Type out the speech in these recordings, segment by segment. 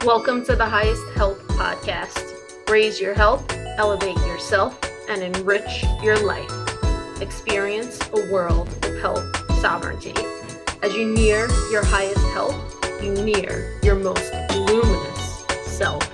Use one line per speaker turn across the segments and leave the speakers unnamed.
Welcome to the Highest Health Podcast. Raise your health, elevate yourself, and enrich your life. Experience a world of health sovereignty. As you near your highest health, you near your most luminous self.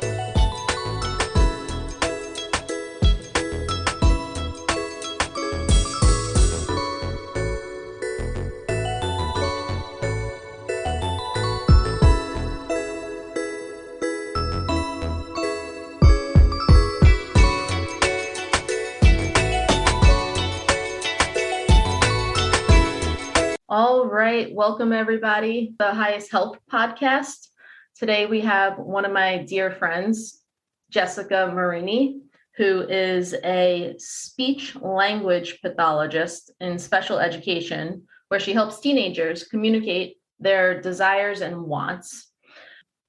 All right, welcome everybody, the Highest Health Podcast. Today we have one of my dear friends, Jessica Marini, who is a speech language pathologist in special education, where she helps teenagers communicate their desires and wants.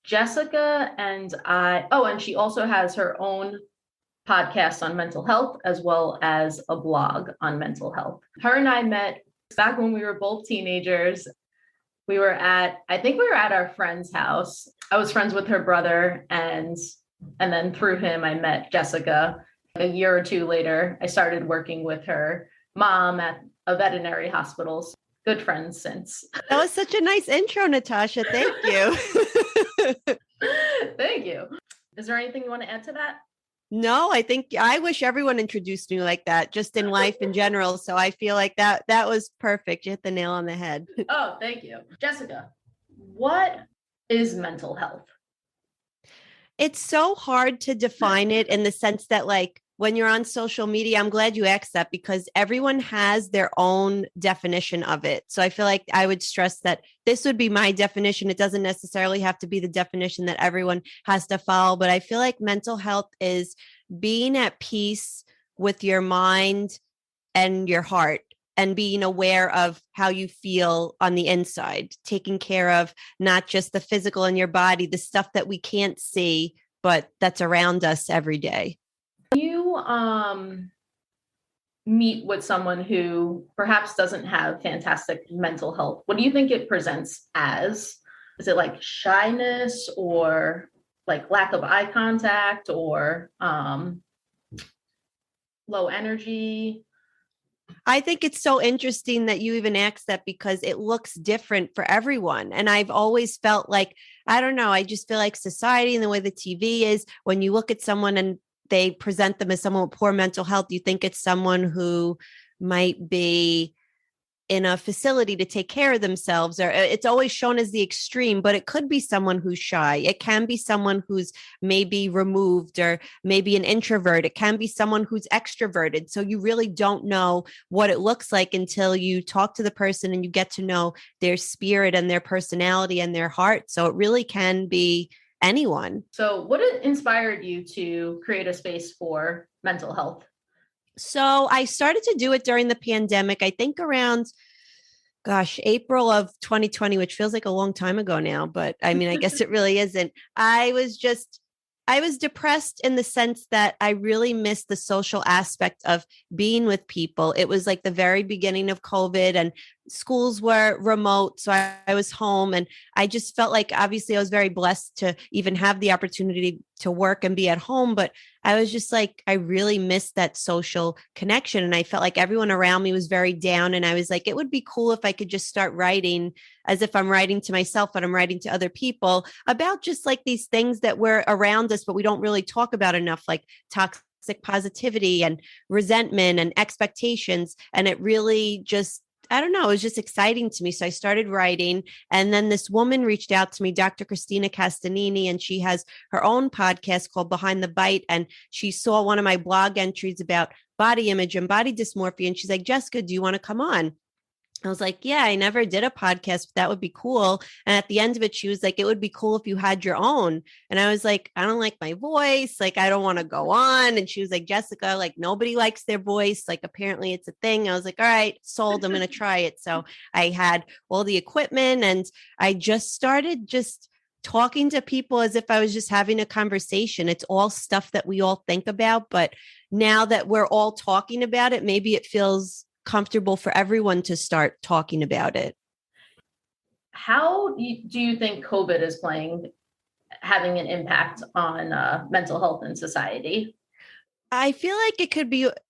Jessica and and she also has her own podcast on mental health, as well as a blog on mental health. Her and I met back when we were both teenagers. I think we were at our friend's house. I was friends with her brother, and then through him, I met Jessica. A year or two later, I started working with her mom at a veterinary hospital. Good friends since.
That was such a nice intro, Natasha. Thank you.
Thank you. Is there anything you want to add to that?
No, I wish everyone introduced me like that, just in life in general. So I feel like that was perfect. You hit the nail on the head.
Oh, thank you. Jessica, what is mental health?
It's so hard to define it in the sense that, like, when you're on social media, I'm glad you asked that, because everyone has their own definition of it. So I feel like I would stress that this would be my definition. It doesn't necessarily have to be the definition that everyone has to follow, but I feel like mental health is being at peace with your mind and your heart, and being aware of how you feel on the inside, taking care of not just the physical in your body, the stuff that we can't see, but that's around us every day.
You meet with someone who perhaps doesn't have fantastic mental health, what do you think it presents as? Is it like shyness, or like lack of eye contact, or low energy?
I think it's so interesting that you even asked that, because it looks different for everyone. And I've always felt like, I don't know, I just feel like society and the way the TV is, when you look at someone and they present them as someone with poor mental health, you think it's someone who might be in a facility to take care of themselves, or it's always shown as the extreme, but it could be someone who's shy. It can be someone who's maybe removed, or maybe an introvert. It can be someone who's extroverted. So you really don't know what it looks like until you talk to the person and you get to know their spirit and their personality and their heart. So it really can be anyone.
So what inspired you to create a space for mental health?
So I started to do it during the pandemic, I think around, April of 2020, which feels like a long time ago now, but I mean, I guess it really isn't. I was depressed in the sense that I really missed the social aspect of being with people. It was like the very beginning of COVID, and schools were remote. So I was home, and I just felt like, obviously I was very blessed to even have the opportunity to work and be at home. But I was just like, I really missed that social connection. And I felt like everyone around me was very down. And I was like, it would be cool if I could just start writing, as if I'm writing to myself, but I'm writing to other people, about just like these things that were around us, but we don't really talk about enough, like toxic positivity and resentment and expectations. And it really just, I don't know, it was just exciting to me. So I started writing, and then this woman reached out to me, Dr. Christina Castanini, and she has her own podcast called Behind the Bite. And she saw one of my blog entries about body image and body dysmorphia. And she's like, Jessica, do you want to come on? I was like, yeah, I never did a podcast, but that would be cool. And at the end of it, she was like, it would be cool if you had your own. And I was like, I don't like my voice. Like, I don't want to go on. And she was like, Jessica, like, nobody likes their voice. Like, apparently it's a thing. I was like, all right, sold. I'm going to try it. So I had all the equipment, and I just started talking to people as if I was just having a conversation. It's all stuff that we all think about, but now that we're all talking about it, maybe it feels comfortable for everyone to start talking about it.
How do you think COVID is playing having an impact on mental health in society?
I feel like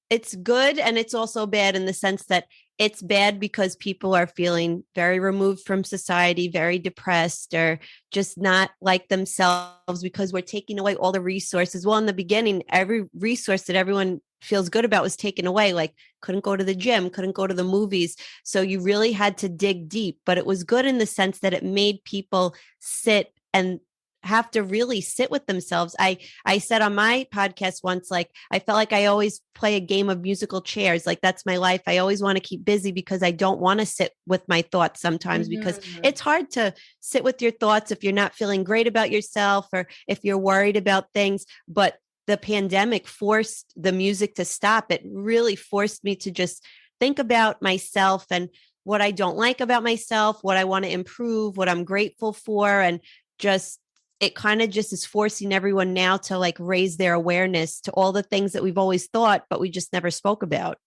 it's good and it's also bad in the sense that it's bad because people are feeling very removed from society, very depressed, or just not like themselves because we're taking away all the resources. Well, in the beginning, every resource that everyone feels good about was taken away, like couldn't go to the gym, couldn't go to the movies. So you really had to dig deep, but it was good in the sense that it made people sit and have to really sit with themselves. I said on my podcast once, like, I felt like I always play a game of musical chairs. Like, that's my life. I always want to keep busy because I don't want to sit with my thoughts sometimes because it's hard to sit with your thoughts if you're not feeling great about yourself or if you're worried about things. But the pandemic forced the music to stop. It really forced me to just think about myself and what I don't like about myself, what I want to improve, what I'm grateful for, and just it kind of just is forcing everyone now to like raise their awareness to all the things that we've always thought, but we just never spoke about.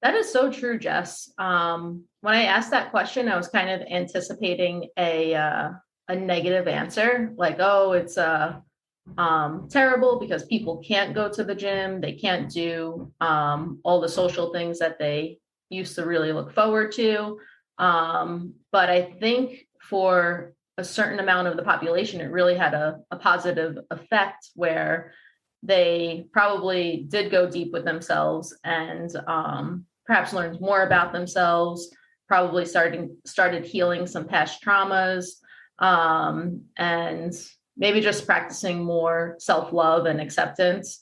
That is so true, Jess. When I asked that question, I was kind of anticipating a negative answer, like, oh, it's terrible because people can't go to the gym, they can't do all the social things that they used to really look forward to. But I think for a certain amount of the population, it really had a positive effect where they probably did go deep with themselves and perhaps learned more about themselves, probably started healing some past traumas, and maybe just practicing more self-love and acceptance.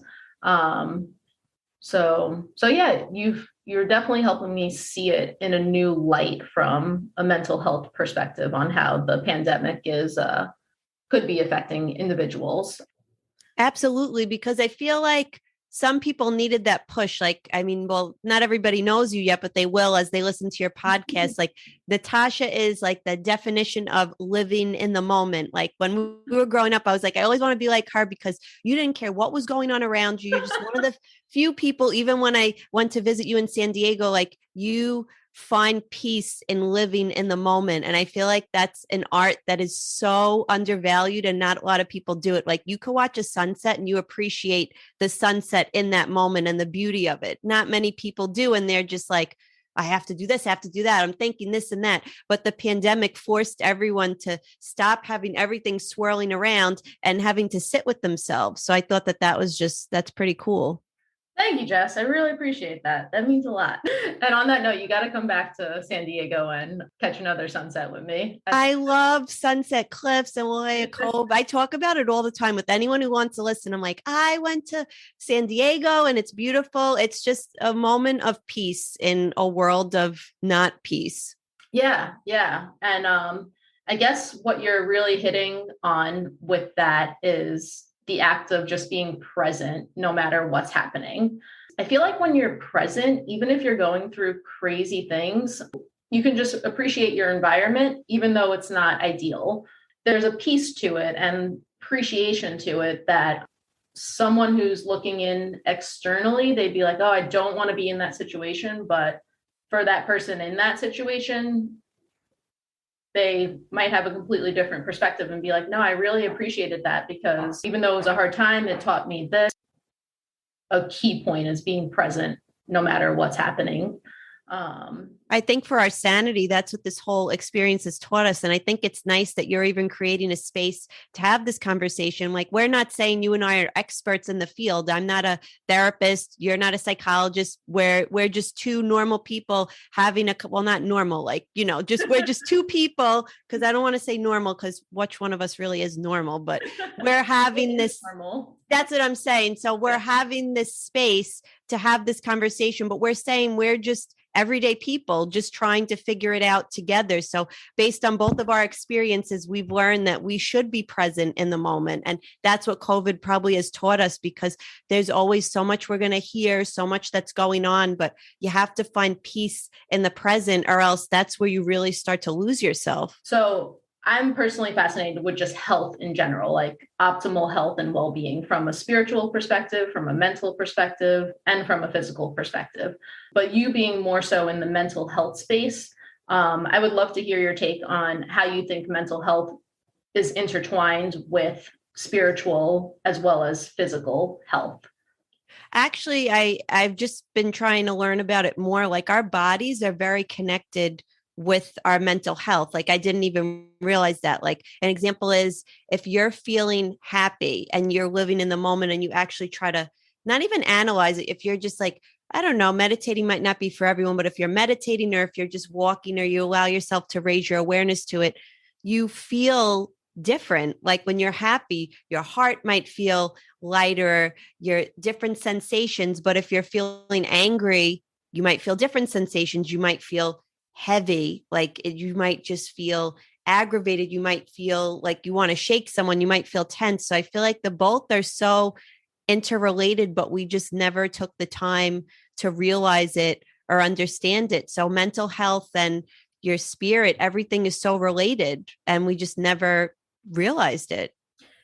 So yeah, you're definitely helping me see it in a new light from a mental health perspective on how the pandemic is could be affecting individuals.
Absolutely, because I feel like some people needed that push. Like, I mean, well, not everybody knows you yet, but they will as they listen to your podcast. Like, Natasha is like the definition of living in the moment. Like, when we were growing up, I was like, I always want to be like her because you didn't care what was going on around you. You're just one of the few people, even when I went to visit you in San Diego, like, you find peace in living in the moment. And I feel like that's an art that is so undervalued and not a lot of people do it. Like, you could watch a sunset and you appreciate the sunset in that moment and the beauty of it. Not many people do. And they're just like, I have to do this, I have to do that. I'm thinking this and that. But the pandemic forced everyone to stop having everything swirling around and having to sit with themselves. So I thought that's pretty cool.
Thank you, Jess. I really appreciate that. That means a lot. And on that note, you got to come back to San Diego and catch another sunset with me.
I love Sunset Cliffs and Wailea Cove. I talk about it all the time with anyone who wants to listen. I'm like, I went to San Diego and it's beautiful. It's just a moment of peace in a world of not peace.
Yeah, yeah. And I guess what you're really hitting on with that is the act of just being present no matter what's happening. I feel like when you're present, even if you're going through crazy things, you can just appreciate your environment, even though it's not ideal. There's a peace to it and appreciation to it that someone who's looking in externally, they'd be like, oh, I don't want to be in that situation. But for that person in that situation, they might have a completely different perspective and be like, no, I really appreciated that because even though it was a hard time, it taught me this. A key point is being present no matter what's happening.
I think for our sanity, that's what this whole experience has taught us. And I think it's nice that you're even creating a space to have this conversation. Like, we're not saying you and I are experts in the field. I'm not a therapist. You're not a psychologist. We're just two normal people having not normal, like, we're just two people. Cause I don't want to say normal because which one of us really is normal, but we're having this.
Normal.
That's what I'm saying. So we're having this space to have this conversation, but we're saying we're just everyday people just trying to figure it out together. So based on both of our experiences, we've learned that we should be present in the moment. And that's what COVID probably has taught us because there's always so much we're going to hear, so much that's going on, but you have to find peace in the present or else that's where you really start to lose yourself.
So I'm personally fascinated with just health in general, like optimal health and well-being from a spiritual perspective, from a mental perspective, and from a physical perspective. But you being more so in the mental health space, I would love to hear your take on how you think mental health is intertwined with spiritual as well as physical health.
Actually, I've just been trying to learn about it more. Like our bodies are very connected with our mental health. Like I didn't even realize that. Like an example is if you're feeling happy and you're living in the moment and you actually try to not even analyze it, if you're just like, I don't know, meditating might not be for everyone, but if you're meditating or if you're just walking or you allow yourself to raise your awareness to it, you feel different. Like when you're happy, your heart might feel lighter, your different sensations. But if you're feeling angry, you might feel different sensations. You might feel heavy, like you might just feel aggravated. You might feel like you want to shake someone. You might feel tense. So I feel like the both are so interrelated, but we just never took the time to realize it or understand it. So mental health and your spirit, everything is so related, and we just never realized it.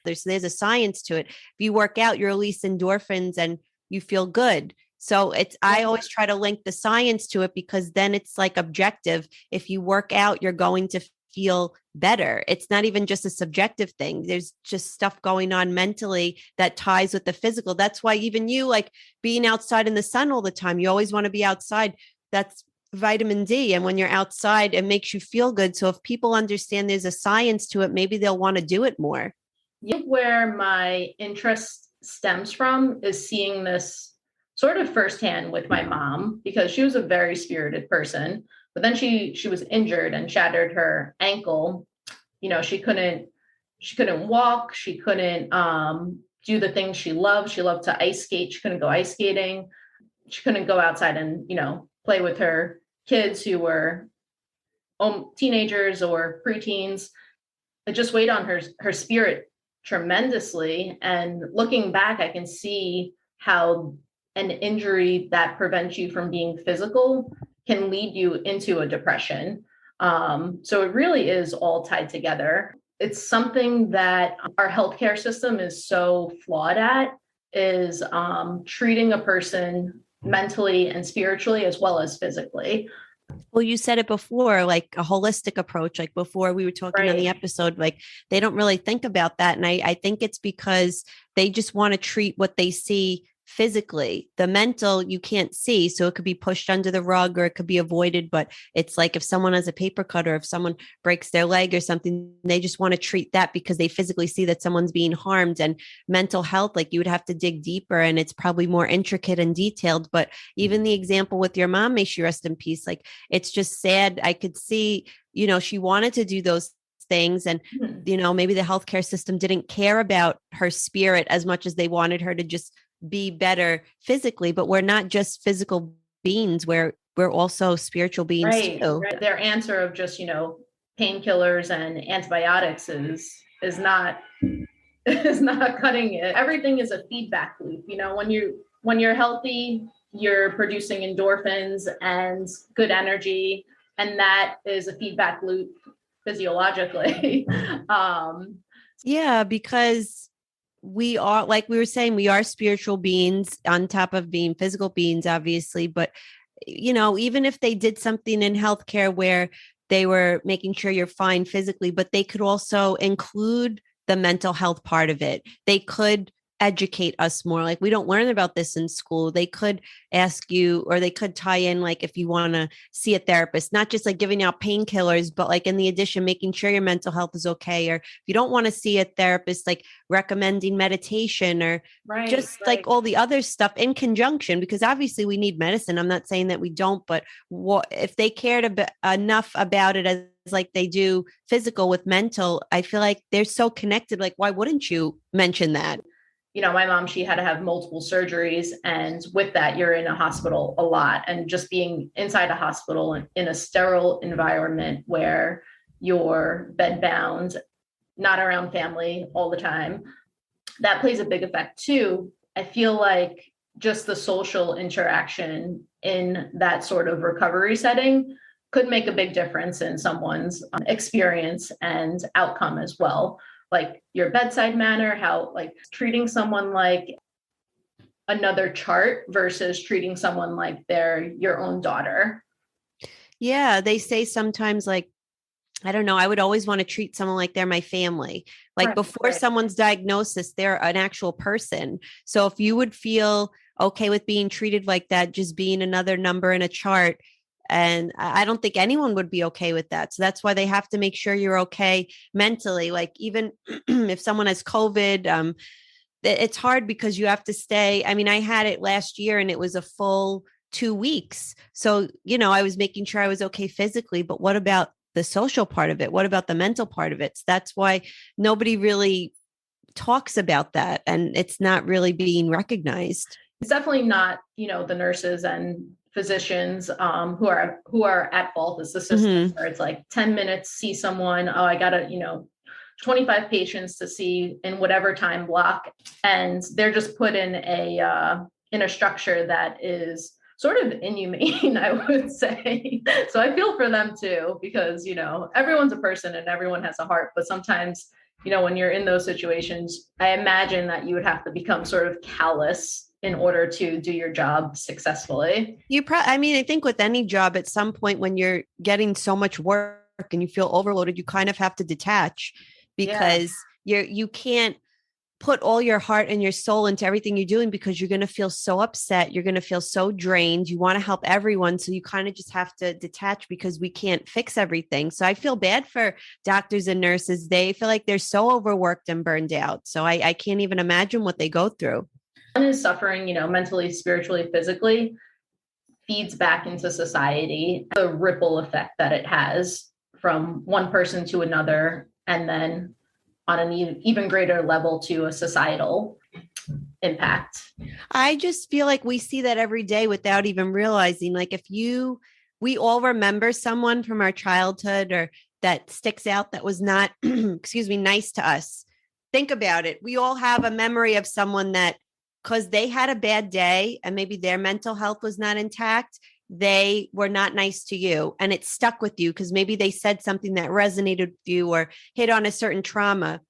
There's a science to it. If you work out, you release endorphins and you feel good. So it's I always try to link the science to it because then it's like objective. If you work out, you're going to feel better. It's not even just a subjective thing. There's just stuff going on mentally that ties with the physical. That's why even you like being outside in the sun all the time, you always want to be outside. That's vitamin D. And when you're outside, it makes you feel good. So if people understand there's a science to it, maybe they'll want to do it more.
Where my interest stems from is seeing this sort of firsthand with my mom, because she was a very spirited person, but then she was injured and shattered her ankle. She couldn't walk, she couldn't do the things she loved. She loved to ice skate. She couldn't go ice skating. She couldn't go outside and play with her kids who were teenagers or preteens. It just weighed on her spirit tremendously. And looking back, I can see how an injury that prevents you from being physical can lead you into a depression. So it really is all tied together. It's something that our healthcare system is so flawed at, is treating a person mentally and spiritually as well as physically.
Well, you said it before, like a holistic approach, like before we were talking on the episode, like they don't really think about that. And I think it's because they just want to treat what they see physically. The mental you can't see, so it could be pushed under the rug or it could be avoided. But it's like if someone has a paper cut or if someone breaks their leg or something, they just want to treat that because they physically see that someone's being harmed. And mental health, like you would have to dig deeper and it's probably more intricate and detailed. But even the example with your mom, may she rest in peace, like it's just sad. I could see, she wanted to do those things and maybe the healthcare system didn't care about her spirit as much as they wanted her to just be better physically. But we're not just physical beings, we're also spiritual beings too.
Right. Their answer of just painkillers and antibiotics is not cutting it. Everything is a feedback loop. When you're healthy, you're producing endorphins and good energy, and that is a feedback loop physiologically.
Yeah, because we are, like we were saying, we are spiritual beings on top of being physical beings, obviously. But, even if they did something in healthcare where they were making sure you're fine physically, but they could also include the mental health part of it. They could educate us more. Like we don't learn about this in school. They could ask you, or they could tie in, like if you want to see a therapist, not just like giving out painkillers, but like in the addition, making sure your mental health is okay. Or if you don't want to see a therapist, like recommending meditation or just like all the other stuff in conjunction, because obviously we need medicine. I'm not saying that we don't, but what if they cared enough about it as like they do physical with mental? I feel like they're so connected. Like, why wouldn't you mention that?
My mom, she had to have multiple surgeries. And with that, you're in a hospital a lot. And just being inside a hospital in a sterile environment where you're bedbound, not around family all the time, that plays a big effect too. I feel like just the social interaction in that sort of recovery setting could make a big difference in someone's experience and outcome as well. Like your bedside manner, how like treating someone like another chart versus treating someone like they're your own daughter.
Yeah, they say sometimes like I don't know, I would always want to treat someone like they're my family. Like
Right,
before
right.
someone's diagnosis, they're an actual person. So if you would feel okay with being treated like that, just being another number in a chart, and I don't think anyone would be okay with that. So that's why they have to make sure you're okay mentally. Like even if someone has COVID, it's hard because you have to stay. I mean, I had it last year and it was a full 2 weeks. So, I was making sure I was okay physically, but what about the social part of it? What about the mental part of it? So that's why nobody really talks about that and it's not really being recognized.
It's definitely not, the nurses and physicians who are at fault. It's the systems
Mm-hmm.
where it's like 10 minutes, see someone. Oh, I gotta, 25 patients to see in whatever time block. And they're just put in a structure that is sort of inhumane, I would say. So I feel for them too, because, everyone's a person and everyone has a heart, but sometimes, when you're in those situations, I imagine that you would have to become sort of callous in order to do your job successfully.
I mean, I think with any job at some point when you're getting so much work and you feel overloaded, you kind of have to detach
Yeah.
because you can't put all your heart and your soul into everything you're doing because you're going to feel so upset. You're going to feel so drained. You want to help everyone. So you kind of just have to detach because we can't fix everything. So I feel bad for doctors and nurses. They feel like they're so overworked and burned out. So I can't even imagine what they go through.
One is suffering, mentally, spiritually, physically, feeds back into society, the ripple effect that it has from one person to another, and then on an even greater level to a societal impact.
I just feel like we see that every day without even realizing. Like we all remember someone from our childhood or that sticks out that was not, excuse me, nice to us. Think about it. We all have a memory of someone that, because they had a bad day and maybe their mental health was not intact, they were not nice to you and it stuck with you because maybe they said something that resonated with you or hit on a certain trauma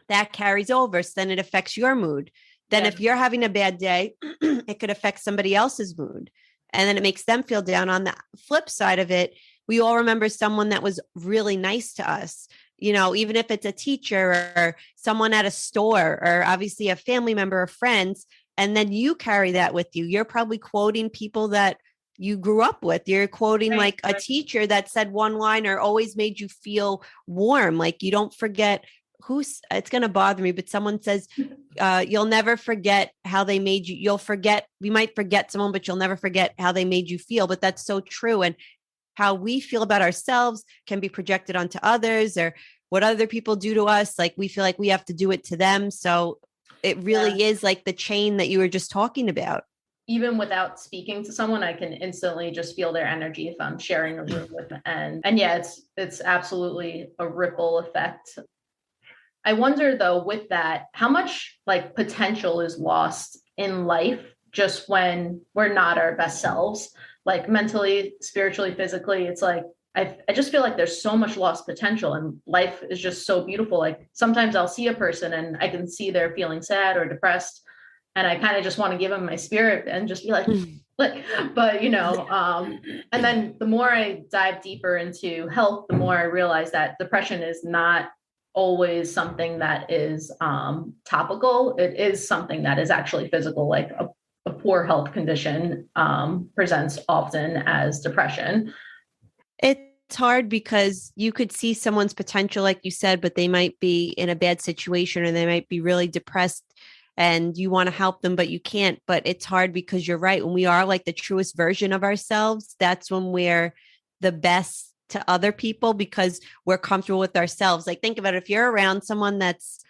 that carries over. So then it affects your mood. Then
Yeah.
if you're having a bad day, it could affect somebody else's mood. And then it makes them feel down. On the flip side of it, we all remember someone that was really nice to us, even if it's a teacher or someone at a store or obviously a family member or friends. And then you carry that with you. You're probably quoting people that you grew up with. You're quoting
Right,
like a
right.
teacher that said one line or always made you feel warm. Like you don't forget it's going to bother me, but someone says, you'll never forget how they made you. We might forget someone, but you'll never forget how they made you feel. But that's so true. And how we feel about ourselves can be projected onto others or what other people do to us. Like we feel like we have to do it to them. So it
Yeah.
really is like the chain that you were just talking about.
Even without speaking to someone, I can instantly just feel their energy if I'm sharing a room with them. And yeah, it's absolutely a ripple effect. I wonder though, with that, how much like potential is lost in life just when we're not our best selves, like mentally, spiritually, physically. It's like I just feel like there's so much lost potential and life is just so beautiful. Like sometimes I'll see a person and I can see they're feeling sad or depressed. And I kind of just want to give them my spirit and just be like, but and then the more I dive deeper into health, the more I realize that depression is not always something that is topical. It is something that is actually physical, like a poor health condition presents often as depression.
It's hard because you could see someone's potential, like you said, but they might be in a bad situation or they might be really depressed and you want to help them, but you can't. But it's hard because you're right. When we are like the truest version of ourselves, that's when we're the best to other people because we're comfortable with ourselves. Like think about it. If you're around someone that's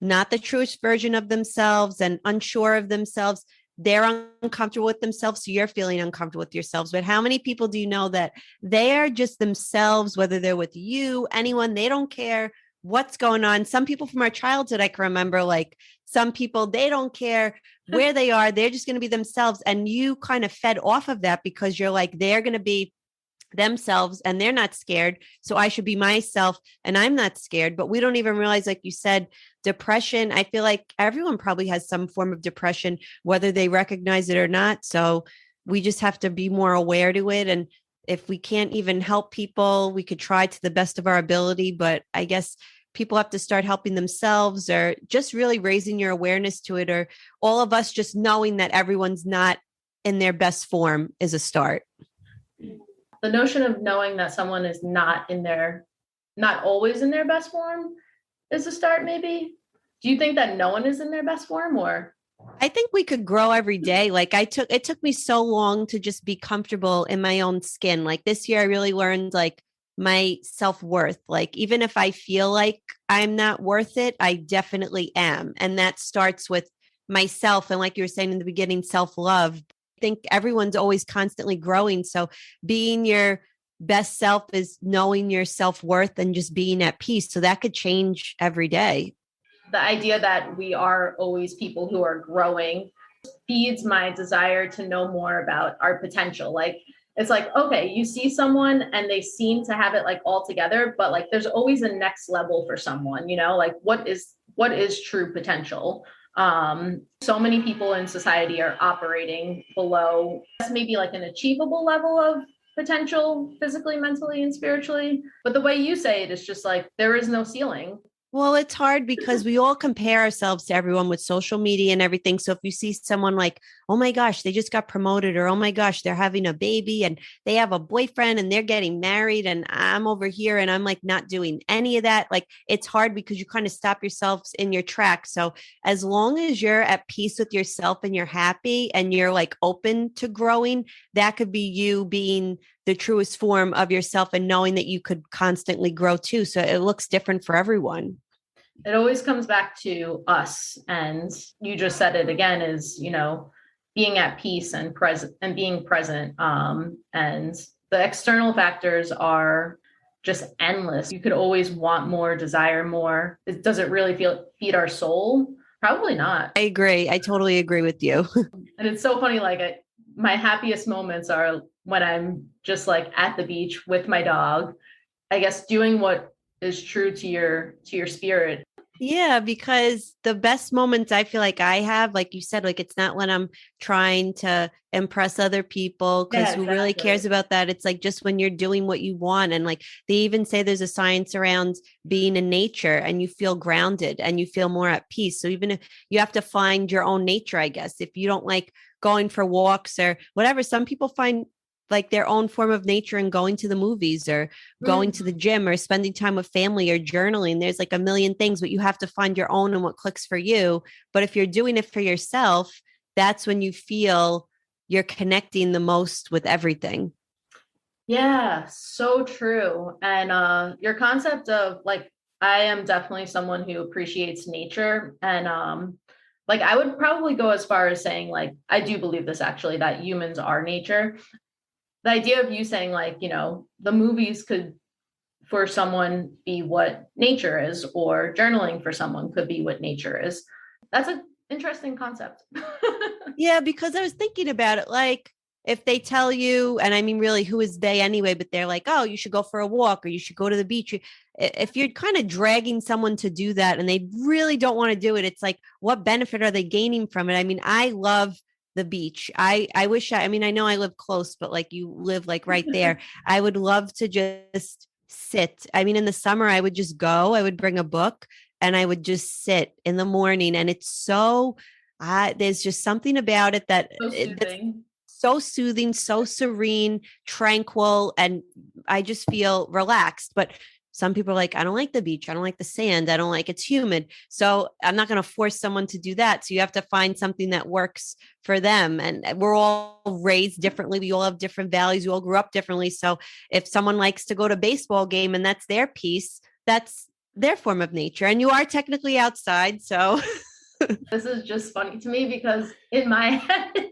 not the truest version of themselves and unsure of themselves, they're uncomfortable with themselves. So you're feeling uncomfortable with yourselves. But how many people do you know that they are just themselves, whether they're with you, anyone, they don't care what's going on. Some people from our childhood, I can remember, like some people, they don't care where they are. They're just going to be themselves. And you kind of fed off of that because you're like, they're going to be themselves and they're not scared. So I should be myself and I'm not scared. But we don't even realize, like you said, depression. I feel like everyone probably has some form of depression, whether they recognize it or not. So we just have to be more aware to it. And if we can't even help people, we could try to the best of our ability. But I guess people have to start helping themselves, or just really raising your awareness to it, or all of us just knowing that everyone's not in their best form is a start.
The notion of knowing that someone is not always in their best form is a start, maybe. Do you think that no one is in their best form, or?
I think we could grow every day. Like it took me so long to just be comfortable in my own skin. Like this year, I really learned like my self-worth. Like even if I feel like I'm not worth it, I definitely am. And that starts with myself. And like you were saying in the beginning, self-love. I think everyone's always constantly growing. So being your best self is knowing your self-worth and just being at peace. So that could change every day.
The idea that we are always people who are growing feeds my desire to know more about our potential. Like, it's like, okay, you see someone and they seem to have it like all together, but like there's always a next level for someone, like what is true potential? So many people in society are operating below maybe like an achievable level of potential, physically, mentally, and spiritually. But the way you say it is just like there is no ceiling.
Well, it's hard because we all compare ourselves to everyone with social media and everything. So if you see someone like, oh my gosh, they just got promoted, or oh my gosh, they're having a baby and they have a boyfriend and they're getting married, and I'm over here and I'm like not doing any of that. Like it's hard because you kind of stop yourselves in your tracks. So as long as you're at peace with yourself and you're happy and you're like open to growing, that could be you being the truest form of yourself and knowing that you could constantly grow too. So it looks different for everyone.
It always comes back to us. And you just said it again, is, being at peace and present and being present. And the external factors are just endless. You could always want more, desire more. Does it really feed our soul? Probably not.
I agree. I totally agree with you.
And it's so funny. Like my happiest moments are when I'm just like at the beach with my dog, I guess doing what is true to your spirit.
Yeah, because the best moments I feel like I have, like you said, like it's not when I'm trying to impress other people, because who really cares about that? It's like just when you're doing what you want. And like they even say there's a science around being in nature and you feel grounded and you feel more at peace. So even if you have to find your own nature, I guess, if you don't like going for walks or whatever, some people find like their own form of nature and going to the movies or going to the gym or spending time with family or journaling. There's like a million things, but you have to find your own and what clicks for you. But if you're doing it for yourself, that's when you feel you're connecting the most with everything.
Yeah, so true. And your concept of like, I am definitely someone who appreciates nature. And like I would probably go as far as saying, like, I do believe this actually, that humans are nature. The idea of you saying like, the movies could for someone be what nature is, or journaling for someone could be what nature is. That's an interesting concept.
Yeah, because I was thinking about it, like if they tell you, and I mean, really, who is they anyway? But they're like, oh, you should go for a walk or you should go to the beach. If you're kind of dragging someone to do that and they really don't want to do it, it's like, what benefit are they gaining from it? I mean, I love the beach. I wish I mean, I know I live close, but like you live like right there. I would love to just sit. I mean, in the summer, I would just go, I would bring a book and I would just sit in the morning. And it's so, there's just something about it that
So soothing.
so soothing, so serene, tranquil, and I just feel relaxed. But some people are like, I don't like the beach. I don't like the sand. I don't like it's humid. So I'm not going to force someone to do that. So you have to find something that works for them. And we're all raised differently. We all have different values. We all grew up differently. So if someone likes to go to a baseball game and that's their piece, that's their form of nature. And you are technically outside. So
this is just funny to me because in my head,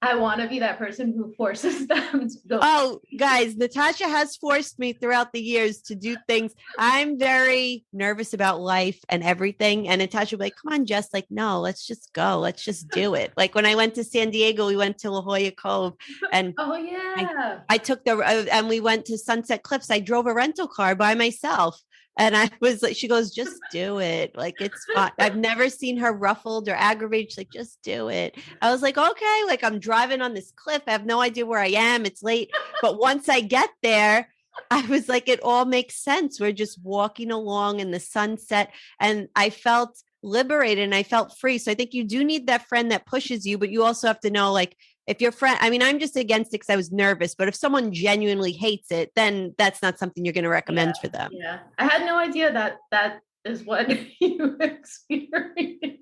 I want to be that person who forces them to go.
Oh, guys, Natasha has forced me throughout the years to do things. I'm very nervous about life and everything. And Natasha will be like, come on, Jess, like, no, let's just go. Let's just do it. Like when I went to San Diego, we went to La Jolla Cove and
oh yeah,
I took and we went to Sunset Cliffs. I drove a rental car by myself. And I was like, she goes, just do it. Like, it's fine. I've never seen her ruffled or aggravated. She's like, just do it. I was like, okay, like I'm driving on this cliff. I have no idea where I am. It's late. But once I get there, I was like, it all makes sense. We're just walking along in the sunset. And I felt liberated and I felt free. So I think you do need that friend that pushes you, but you also have to know, like, if your friend, I mean, I'm just against it because I was nervous, but if someone genuinely hates it, then that's not something you're going to recommend for them.
Yeah. I had no idea that that is what you experienced.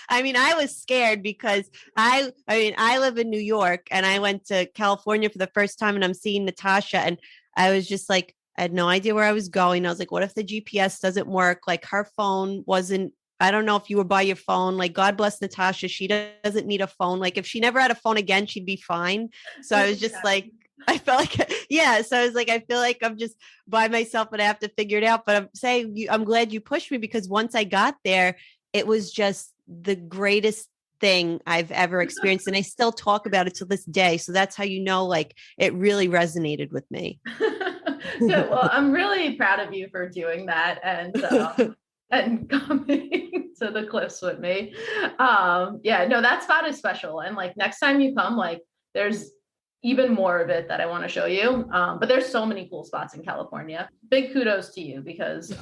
I mean, I was scared because I live in New York and I went to California for the first time and I'm seeing Natasha and I was just like, I had no idea where I was going. I was like, what if the GPS doesn't work? Like her phone wasn't, I don't know if you were by your phone. Like, God bless Natasha. She doesn't need a phone. Like, if she never had a phone again, she'd be fine. So I was just like, I felt like, yeah. So I was like, I feel like I'm just by myself and I have to figure it out. But I'm saying, I'm glad you pushed me because once I got there, it was just the greatest thing I've ever experienced. And I still talk about it to this day. So that's how you know, like, it really resonated with me.
Good. Well, I'm really proud of you for doing that and coming to the cliffs with me. Yeah, no, that spot is special. And like next time you come, like there's even more of it that I want to show you. But there's so many cool spots in California. Big kudos to you because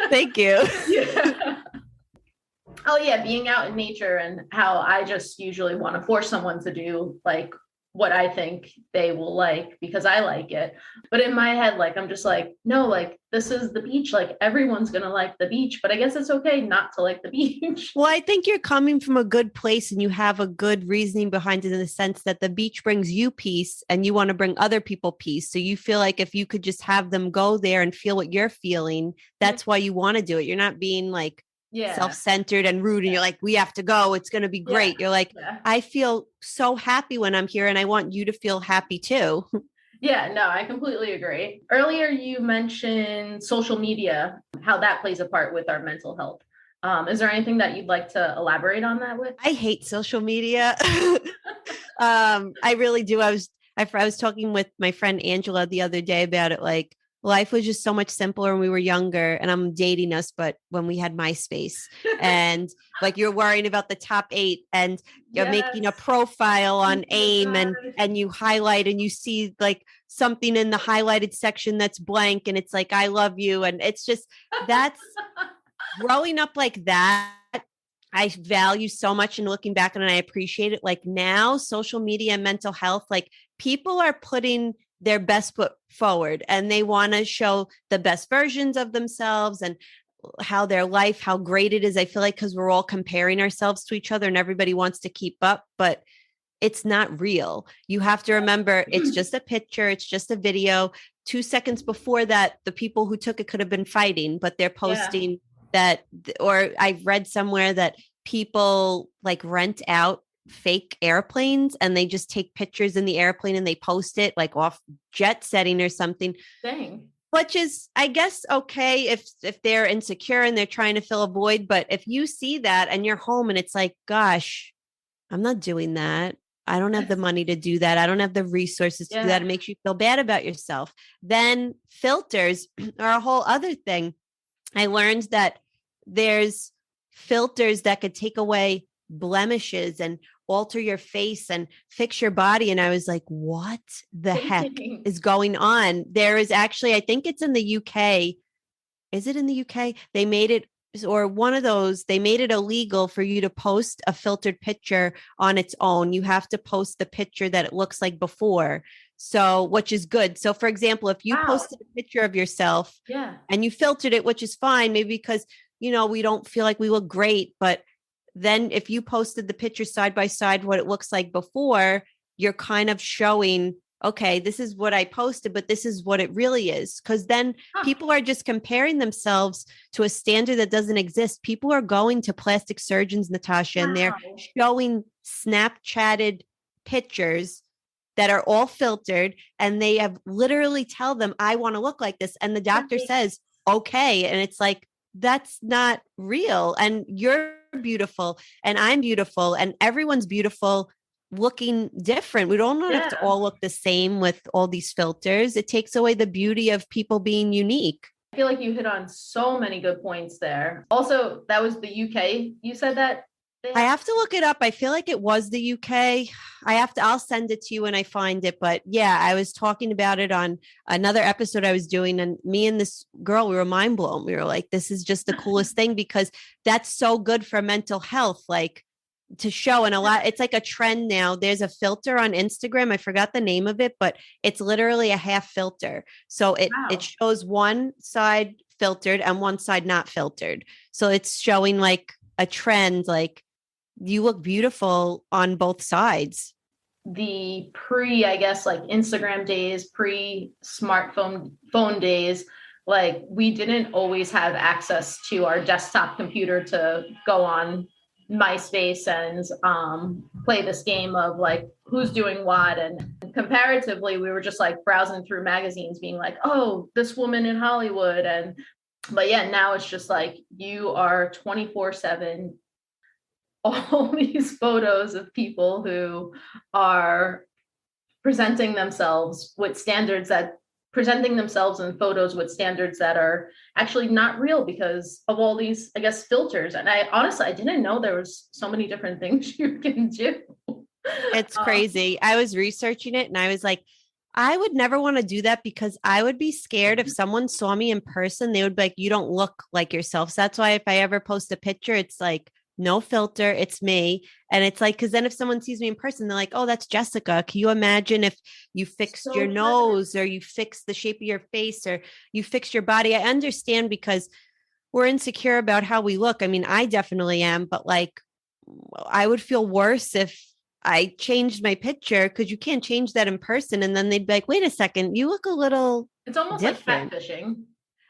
thank you.
Yeah. Oh yeah, being out in nature and how I just usually want to force someone to do like what I think they will like because I like it. But in my head, like I'm just like, no, like this is the beach. Like everyone's gonna like the beach, but I guess it's okay not to like the beach.
Well, I think you're coming from a good place and you have a good reasoning behind it in the sense that the beach brings you peace and you want to bring other people peace. So you feel like if you could just have them go there and feel what you're feeling, that's why you want to do it. You're not being like self-centered and rude and you're like, we have to go, it's going to be great. You're like, I feel so happy when I'm here and I want you to feel happy too.
Yeah, no, I completely agree. Earlier you mentioned social media, how that plays a part with our mental health. Is there anything that you'd like to elaborate on that with?
I hate social media. I really do. I was talking with my friend Angela the other day about it. Like, life was just so much simpler when we were younger, and I'm dating us, but when we had MySpace and like you're worrying about the top 8 and you're making a profile on AIM and you highlight and you see like something in the highlighted section that's blank and it's like, I love you. And it's just, that's growing up like that. I value so much and looking back on it, I appreciate it. Like now, social media and mental health, like people are putting their best foot forward and they want to show the best versions of themselves and how their life, how great it is. I feel like because we're all comparing ourselves to each other and everybody wants to keep up, but it's not real. You have to remember it's just a picture. It's just a video. 2 seconds before that, the people who took it could have been fighting, but they're posting that, or I've read somewhere that people like rent out fake airplanes and they just take pictures in the airplane and they post it like off jet setting or something.
Dang.
Which is, I guess, okay if they're insecure and they're trying to fill a void. But if you see that and you're home and it's like, gosh, I'm not doing that. I don't have the money to do that. I don't have the resources to do that. It makes you feel bad about yourself. Then filters are a whole other thing. I learned that there's filters that could take away blemishes and alter your face and fix your body. And I was like, what the heck is going on? There is actually, I think it's in the UK. Is it in the UK? They made it, or one of those, they made it illegal for you to post a filtered picture on its own. You have to post the picture that it looks like before. So, which is good. So for example, if you posted a picture of yourself and you filtered it, which is fine, maybe because, you know, we don't feel like we look great, but then if you posted the picture side by side, what it looks like before, you're kind of showing, okay, this is what I posted, but this is what it really is. Because then people are just comparing themselves to a standard that doesn't exist. People are going to plastic surgeons, Natasha, and they're showing Snapchatted pictures that are all filtered. And they have literally tell them, I want to look like this. And the doctor says, okay. And it's like, that's not real. And you're beautiful and I'm beautiful and everyone's beautiful looking different. We don't have to
Yeah.
all look the same with all these filters. It takes away the beauty of people being unique.
I feel like you hit on so many good points there. Also, that was the UK. You said that they
I
have.
have to look it up. I feel like it was the UK. I'll send it to you when I find it. But yeah, I was talking about it on another episode I was doing, and me and this girl, we were mind blown. We were like, this is just the coolest thing because that's so good for mental health. Like, to show, and a lot, it's like a trend now. There's a filter on Instagram, I forgot the name of it, but it's literally a half filter, so it
Wow.
shows one side filtered and one side not filtered, so it's showing like a trend, like you look beautiful on both sides.
The I guess, like Instagram days, pre smartphone phone days, like we didn't always have access to our desktop computer to go on MySpace and play this game of like who's doing what. And comparatively, we were just like browsing through magazines, being like, oh, this woman in Hollywood. And but yeah, now it's just like you are 24/7, all these photos of people who are presenting themselves in photos with standards that are actually not real because of all these, I guess, filters. And I honestly, I didn't know there was so many different things you can do.
It's
um,
crazy. I was researching it and I was like, I would never want to do that because I would be scared if someone saw me in person, they would be like, you don't look like yourself. So that's why if I ever post a picture, it's like no filter, it's me. And it's like, because then if someone sees me in person, they're like, oh, that's Jessica. Can you imagine if you fixed your
so true.
nose or you fixed the shape of your face or you fixed your body? I understand because we're insecure about how we look. I mean, I definitely am, but like, I would feel worse if I changed my picture because you can't change that in person. And then they'd be like, wait a second, you look a little
It's almost like
different.
catfishing.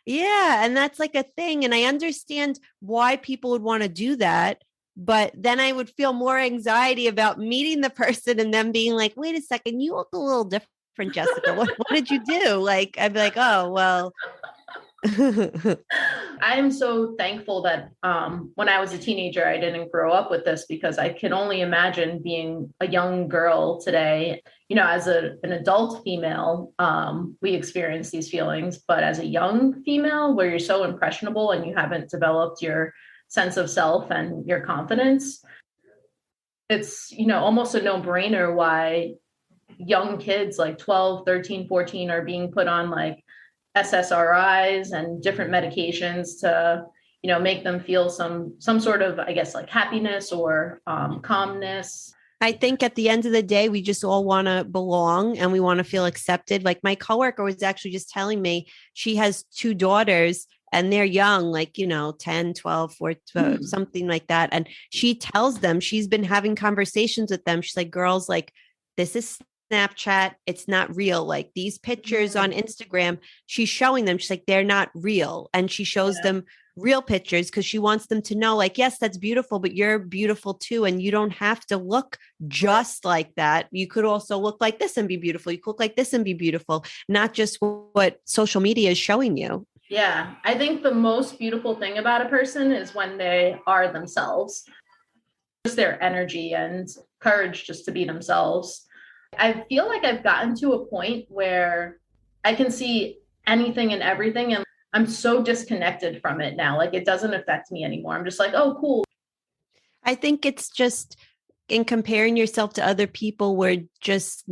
Yeah. And that's like a thing. And I understand why people would want to do that. But then I would feel more anxiety about meeting the person and them being like, wait a second, you look a little different, Jessica. What did you do? Like, I'd be like, oh, well.
I am so thankful that when I was a teenager, I didn't grow up with this because I can only imagine being a young girl today. You know, as an adult female, we experience these feelings, but as a young female, where you're so impressionable and you haven't developed your sense of self and your confidence, it's, almost a no brainer why young kids like 12, 13, 14 are being put on like SSRIs and different medications to, make them feel some sort of, I guess, like happiness or calmness.
I think at the end of the day, we just all want to belong and we want to feel accepted. Like my coworker was actually just telling me she has two daughters and they're young, like, 10, 12, 14,
Mm.
something like that. And she tells them she's been having conversations with them. She's like, girls, like, this is Snapchat. It's not real. Like these pictures on Instagram, she's showing them. She's like, they're not real. And she shows
Yeah.
them real pictures because she wants them to know, like, yes, that's beautiful, but you're beautiful too. And you don't have to look just like that. You could also look like this and be beautiful. You could look like this and be beautiful, not just what social media is showing you.
Yeah. I think the most beautiful thing about a person is when they are themselves, just their energy and courage just to be themselves. I feel like I've gotten to a point where I can see anything and everything, and I'm so disconnected from it now. Like it doesn't affect me anymore. I'm just like, oh, cool.
I think it's just in comparing yourself to other people, we're just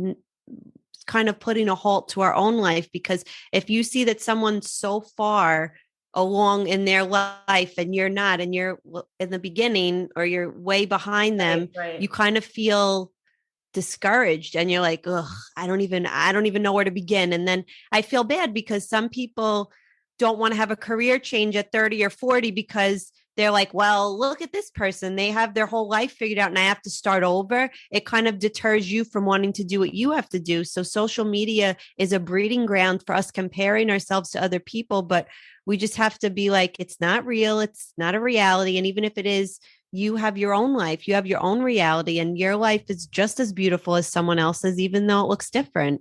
kind of putting a halt to our own life because if you see that someone's so far along in their life and you're not and you're in the beginning or you're way behind them,
Right.
you kind of feel discouraged and you're like, ugh, I don't even know where to begin. And then I feel bad because some people don't want to have a career change at 30 or 40 because they're like, well, look at this person. They have their whole life figured out and I have to start over. It kind of deters you from wanting to do what you have to do. So social media is a breeding ground for us comparing ourselves to other people, but we just have to be like, it's not real. It's not a reality. And even if it is, you have your own life, you have your own reality, and your life is just as beautiful as someone else's, even though it looks different.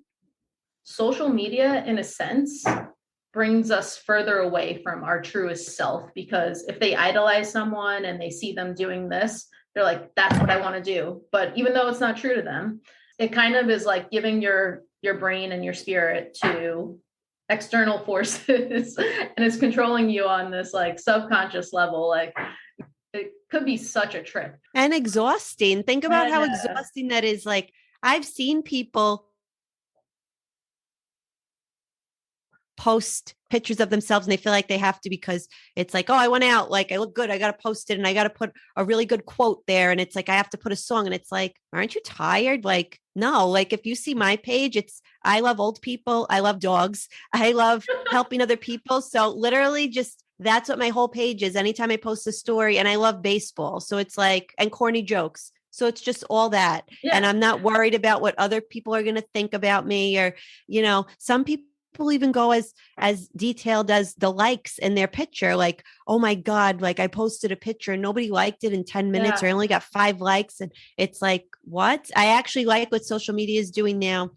Social media, in a sense, brings us further away from our truest self because if they idolize someone and they see them doing this, they're like, that's what I want to do. But even though it's not true to them, it kind of is like giving your brain and your spirit to external forces and it's controlling you on this like subconscious level. Like it could be such a trip.
And exhausting. Think about how exhausting that is. Like I've seen people post pictures of themselves and they feel like they have to because it's like, oh, I went out, like I look good, I got to post it and I got to put a really good quote there. And it's like, I have to put a song and it's like, aren't you tired? Like, no, like if you see my page, it's, I love old people. I love dogs. I love helping other people. So literally just, that's what my whole page is. Anytime I post a story, and I love baseball. So it's like, and corny jokes. So it's just all that. Yeah. And I'm not worried about what other people are going to think about me or, some people even go as detailed as the likes in their picture. Like, oh my God, like I posted a picture and nobody liked it in 10 minutes or I only got 5 likes. And it's like, what? I actually like what social media is doing now.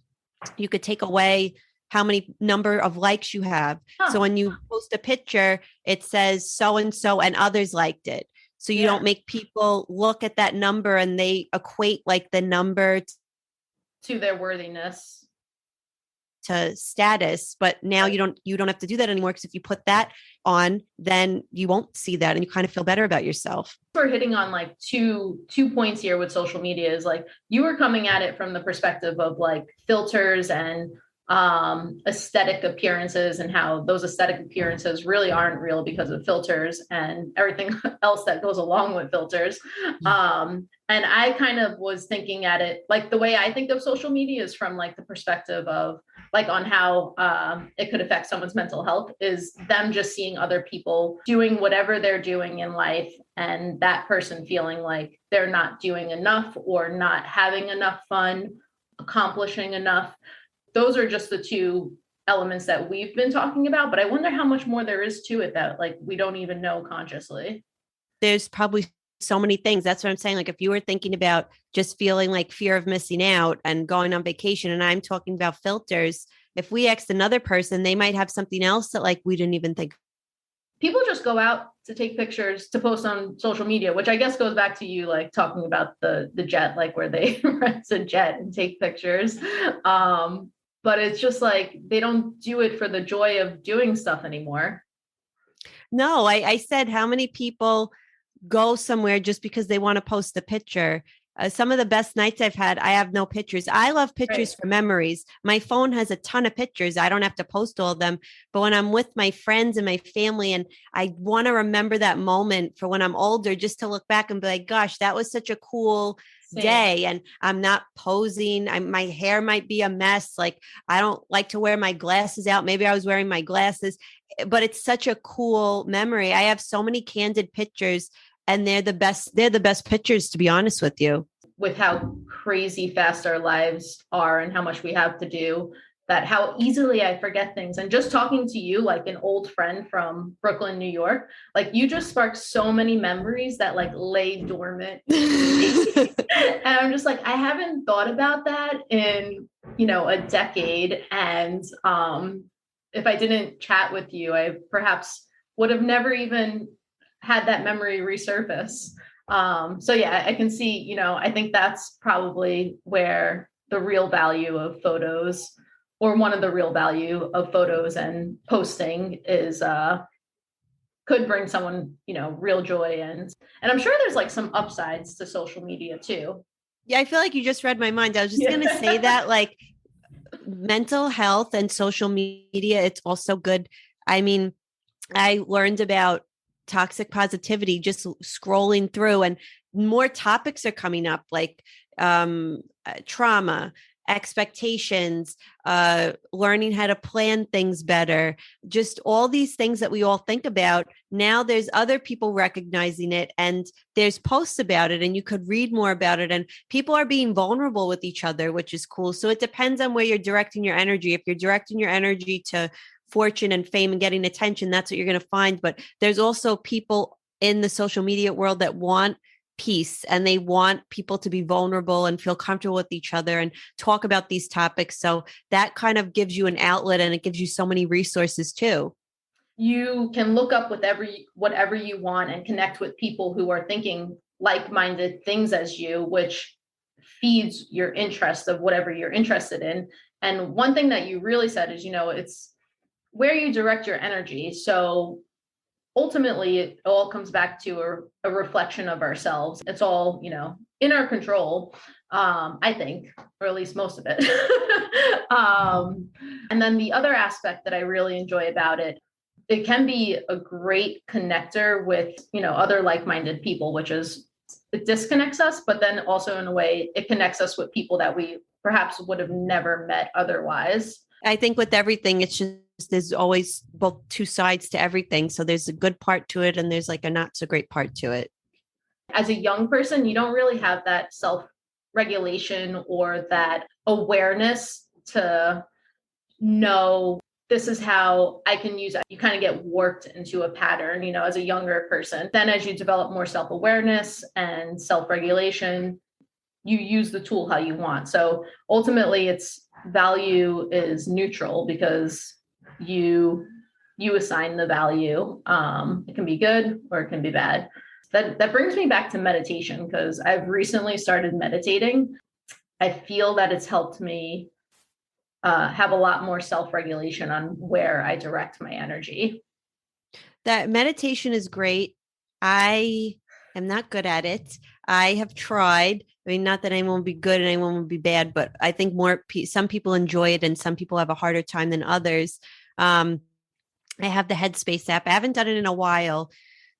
You could take away how many number of likes you have. So when you post a picture, it says so-and-so and others liked it. So you don't make people look at that number and they equate like the number
to their worthiness,
to status. But now you don't have to do that anymore, because if you put that on, then you won't see that and you kind of feel better about yourself.
We're hitting on like two points here with social media. Is like you were coming at it from the perspective of like filters and aesthetic appearances, and how those aesthetic appearances really aren't real because of filters and everything else that goes along with filters. And I kind of was thinking at it like the way I think of social media is from like the perspective of like on how it could affect someone's mental health, is them just seeing other people doing whatever they're doing in life and that person feeling like they're not doing enough or not having enough fun, accomplishing enough. Those are just the two elements that we've been talking about, but I wonder how much more there is to it that like we don't even know consciously.
There's probably so many things. That's what I'm saying. Like if you were thinking about just feeling like fear of missing out and going on vacation, and I'm talking about filters, if we asked another person, they might have something else that like we didn't even think. People
just go out to take pictures to post on social media, which I guess goes back to you like talking about the jet, like where they rent a jet and take pictures. But it's just like they don't do it for the joy of doing stuff anymore.
No, I said how many people go somewhere just because they want to post a picture. Some of the best nights I've had, I have no pictures. I love pictures for memories. My phone has a ton of pictures. I don't have to post all of them. But when I'm with my friends and my family, and I want to remember that moment for when I'm older, just to look back and be like, gosh, that was such a cool day. And I'm not posing. My hair might be a mess. Like I don't like to wear my glasses out. Maybe I was wearing my glasses, but it's such a cool memory. I have so many candid pictures. And they're the best pictures, to be honest with you.
With how crazy fast our lives are and how much we have to do, that how easily I forget things. And just talking to you, like an old friend from Brooklyn, New York, like you just sparked so many memories that like lay dormant. And I'm just like, I haven't thought about that in, a decade. And if I didn't chat with you, I perhaps would have never even had that memory resurface. So yeah, I can see, I think that's probably where the real value of photos, or one of the real value of photos and posting is, could bring someone, real joy. And I'm sure there's like some upsides to social media too.
Yeah. I feel like you just read my mind. I was just going to say that like mental health and social media, it's also good. I mean, I learned about toxic positivity just scrolling through, and more topics are coming up like trauma, expectations, learning how to plan things better, just all these things that we all think about. Now there's other people recognizing it, and there's posts about it, and you could read more about it, and people are being vulnerable with each other, which is cool. So it depends on where you're directing your energy. If you're directing your energy to fortune and fame and getting attention, that's what you're going to find. But there's also people in the social media world that want peace, and they want people to be vulnerable and feel comfortable with each other and talk about these topics. So that kind of gives you an outlet, and it gives you so many resources too.
You can look up with whatever you want and connect with people who are thinking like-minded things as you, which feeds your interest of whatever you're interested in. And one thing that you really said is, it's where you direct your energy. So ultimately, it all comes back to a reflection of ourselves. It's all, in our control, I think, or at least most of it. And then the other aspect that I really enjoy about it, it can be a great connector with, other like-minded people, which is, it disconnects us, but then also in a way it connects us with people that we perhaps would have never met otherwise.
I think with everything, it's just there's always both two sides to everything. So there's a good part to it and there's like a not so great part to it.
As a young person, you don't really have that self-regulation or that awareness to know this is how I can use it. You kind of get warped into a pattern, as a younger person. Then as you develop more self-awareness and self-regulation, you use the tool how you want. So ultimately its value is neutral because you assign the value. It can be good or it can be bad. That brings me back to meditation, because I've recently started meditating. I feel that it's helped me have a lot more self-regulation on where I direct my energy.
That meditation is great. I am not good at it. I have tried. I mean, not that anyone will be good and anyone will be bad, but I think some people enjoy it and some people have a harder time than others. I have the Headspace app. I haven't done it in a while,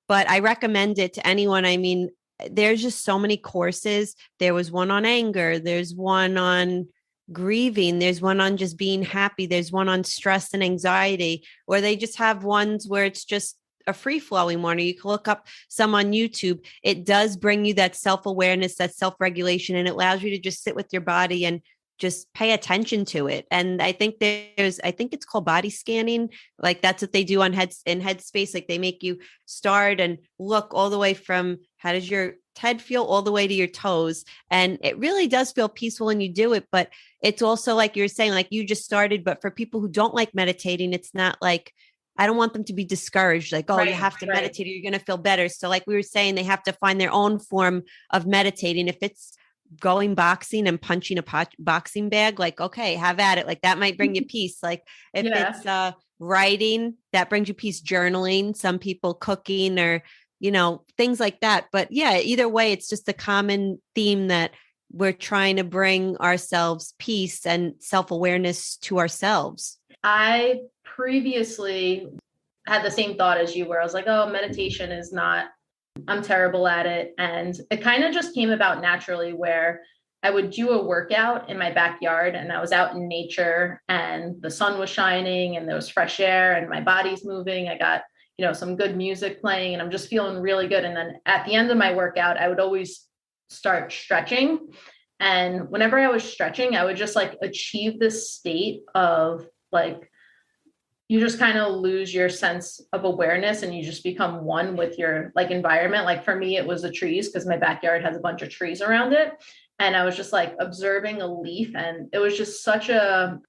but I recommend it to anyone. I mean, there's just so many courses. There was one on anger. There's one on grieving. There's one on just being happy. There's one on stress and anxiety, or they just have ones where it's just a free flowing one, or you can look up some on YouTube. It does bring you that self-awareness, that self-regulation, and it allows you to just sit with your body and just pay attention to it. And I think it's called body scanning. Like that's what they do in Headspace. Like they make you start and look all the way from how does your head feel all the way to your toes. And it really does feel peaceful when you do it. But it's also like you're saying, like you just started, but for people who don't like meditating, it's not like, I don't want them to be discouraged. Like, oh, you have to meditate or you're going to feel better. So like we were saying, they have to find their own form of meditating. If it's going boxing and punching a boxing bag, like, okay, have at it. Like that might bring you peace. Like if it's writing, that brings you peace. Journaling, some people cooking or, things like that. But yeah, either way, it's just a common theme that we're trying to bring ourselves peace and self-awareness to ourselves.
I previously had the same thought as you, where I was like, oh, meditation is not, I'm terrible at it. And it kind of just came about naturally, where I would do a workout in my backyard and I was out in nature and the sun was shining and there was fresh air and my body's moving. I got, some good music playing and I'm just feeling really good. And then at the end of my workout, I would always start stretching. And whenever I was stretching, I would just like achieve this state of like, you just kind of lose your sense of awareness and you just become one with your like environment. Like for me, it was the trees because my backyard has a bunch of trees around it. And I was just like observing a leaf and it was just such a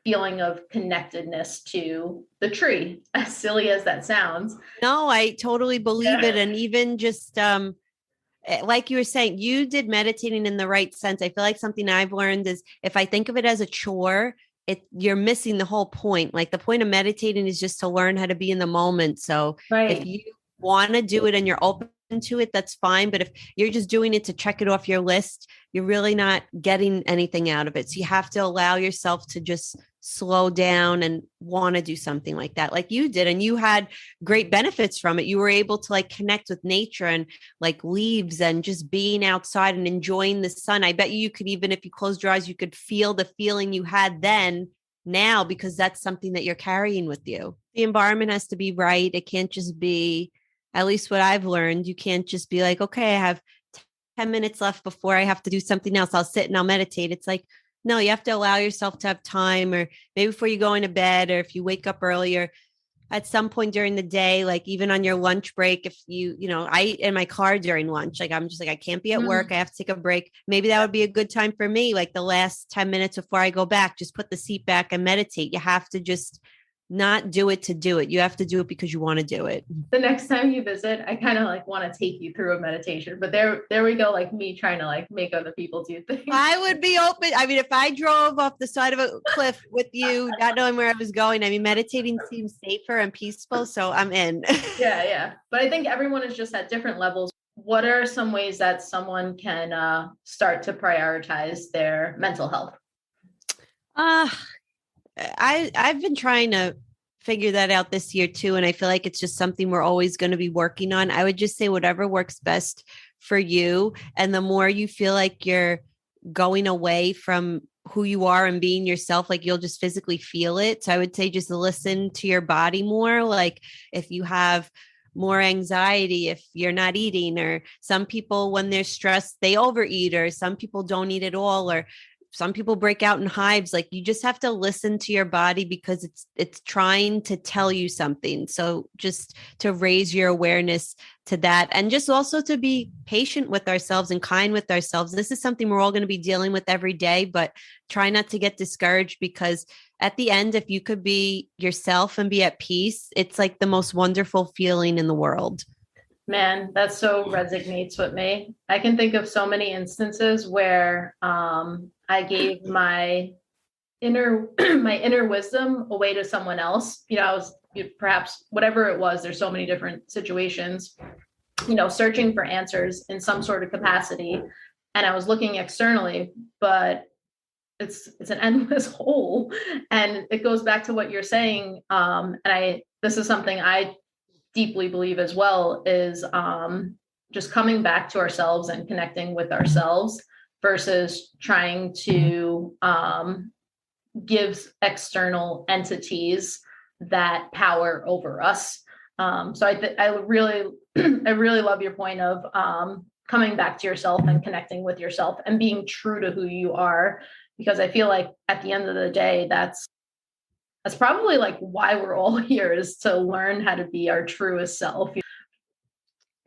feeling of connectedness to the tree, as silly as that sounds.
No, I totally believe it. And even just, like you were saying, you did meditating in the right sense. I feel like something I've learned is if I think of it as a chore, you're missing the whole point. Like the point of meditating is just to learn how to be in the moment. So if you want to do it and you're open to it, that's fine. But if you're just doing it to check it off your list, you're really not getting anything out of it. So you have to allow yourself to just slow down and want to do something like that, like you did. And you had great benefits from it. You were able to like connect with nature and like leaves and just being outside and enjoying the sun. I bet you could, even if you closed your eyes, you could feel the feeling you had then now, because that's something that you're carrying with you. The environment has to be right. It can't just be, at least what I've learned, you can't just be like, okay, I have 10 minutes left before I have to do something else. I'll sit and I'll meditate. It's like, no, you have to allow yourself to have time, or maybe before you go into bed, or if you wake up earlier at some point during the day, like even on your lunch break, if I in my car during lunch, like I'm just like, I can't be at work. I have to take a break. Maybe that would be a good time for me. Like the last 10 minutes before I go back, just put the seat back and meditate. You have to just not do it to do it. You have to do it because you want to do it.
The next time you visit, I kind of like want to take you through a meditation, but there we go. Like me trying to like make other people do things.
I would be open. I mean, if I drove off the side of a cliff with you, not knowing where I was going, I mean, meditating seems safer and peaceful. So I'm in.
Yeah. But I think everyone is just at different levels. What are some ways that someone can start to prioritize their mental health?
I've been trying to figure that out this year too. And I feel like it's just something we're always going to be working on. I would just say whatever works best for you. And the more you feel like you're going away from who you are and being yourself, like you'll just physically feel it. So I would say just listen to your body more. Like if you have more anxiety, if you're not eating, or some people when they're stressed, they overeat, or some people don't eat at all, or some people break out in hives. Like you just have to listen to your body because it's trying to tell you something. So just to raise your awareness to that, and just also to be patient with ourselves and kind with ourselves. This is something we're all going to be dealing with every day, but try not to get discouraged, because at the end, if you could be yourself and be at peace, it's like the most wonderful feeling in the world.
Man, that so resonates with me. I can think of so many instances where I gave my inner my inner wisdom away to someone else. I was perhaps whatever it was. There's so many different situations. Searching for answers in some sort of capacity, and I was looking externally, but it's an endless hole. And it goes back to what you're saying. This is something I deeply believe as well, is just coming back to ourselves and connecting with ourselves versus trying to give external entities that power over us. So I really I really love your point of coming back to yourself and connecting with yourself and being true to who you are, because I feel like at the end of the day, that's probably like why we're all here, is to learn how to be our truest self.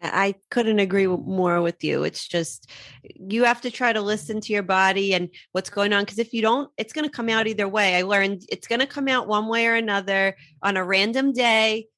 I couldn't agree more with you. It's just, you have to try to listen to your body and what's going on. Because if you don't, it's going to come out either way. I learned it's going to come out one way or another on a random day.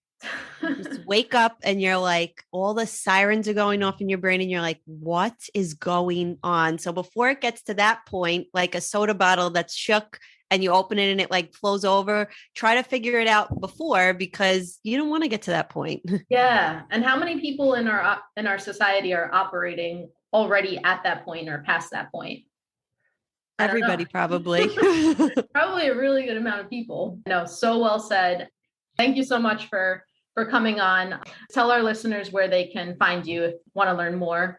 Just wake up and you're like, all the sirens are going off in your brain and you're like, what is going on? So before it gets to that point, like a soda bottle that's shook and you open it and it like flows over, try to figure it out before, because you don't want to get to that point.
Yeah. And how many people in our society are operating already at that point or past that point?
Everybody probably.
Probably a really good amount of people. So well said. Thank you so much for coming on. Tell our listeners where they can find you if you want to learn more.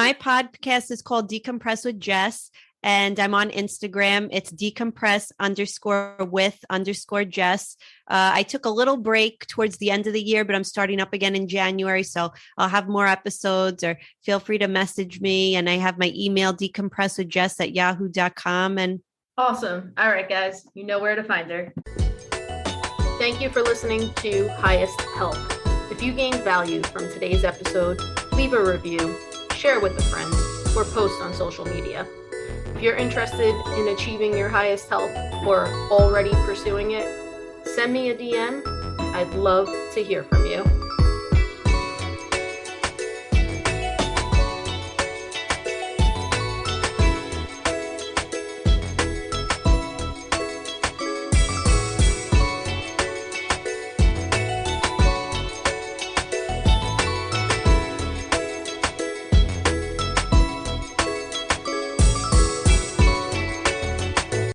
My podcast is called Decompress with Jess, and I'm on Instagram. It's decompress_with_Jess. I took a little break towards the end of the year, but I'm starting up again in January. So I'll have more episodes, or feel free to message me. And I have my email, decompresswithjess@yahoo.com. And
awesome. All right, guys, you know where to find her. Thank you for listening to Highest Help. If you gained value from today's episode, leave a review, share with a friend, or post on social media. If you're interested in achieving your highest help or already pursuing it, send me a DM. I'd love to hear from you.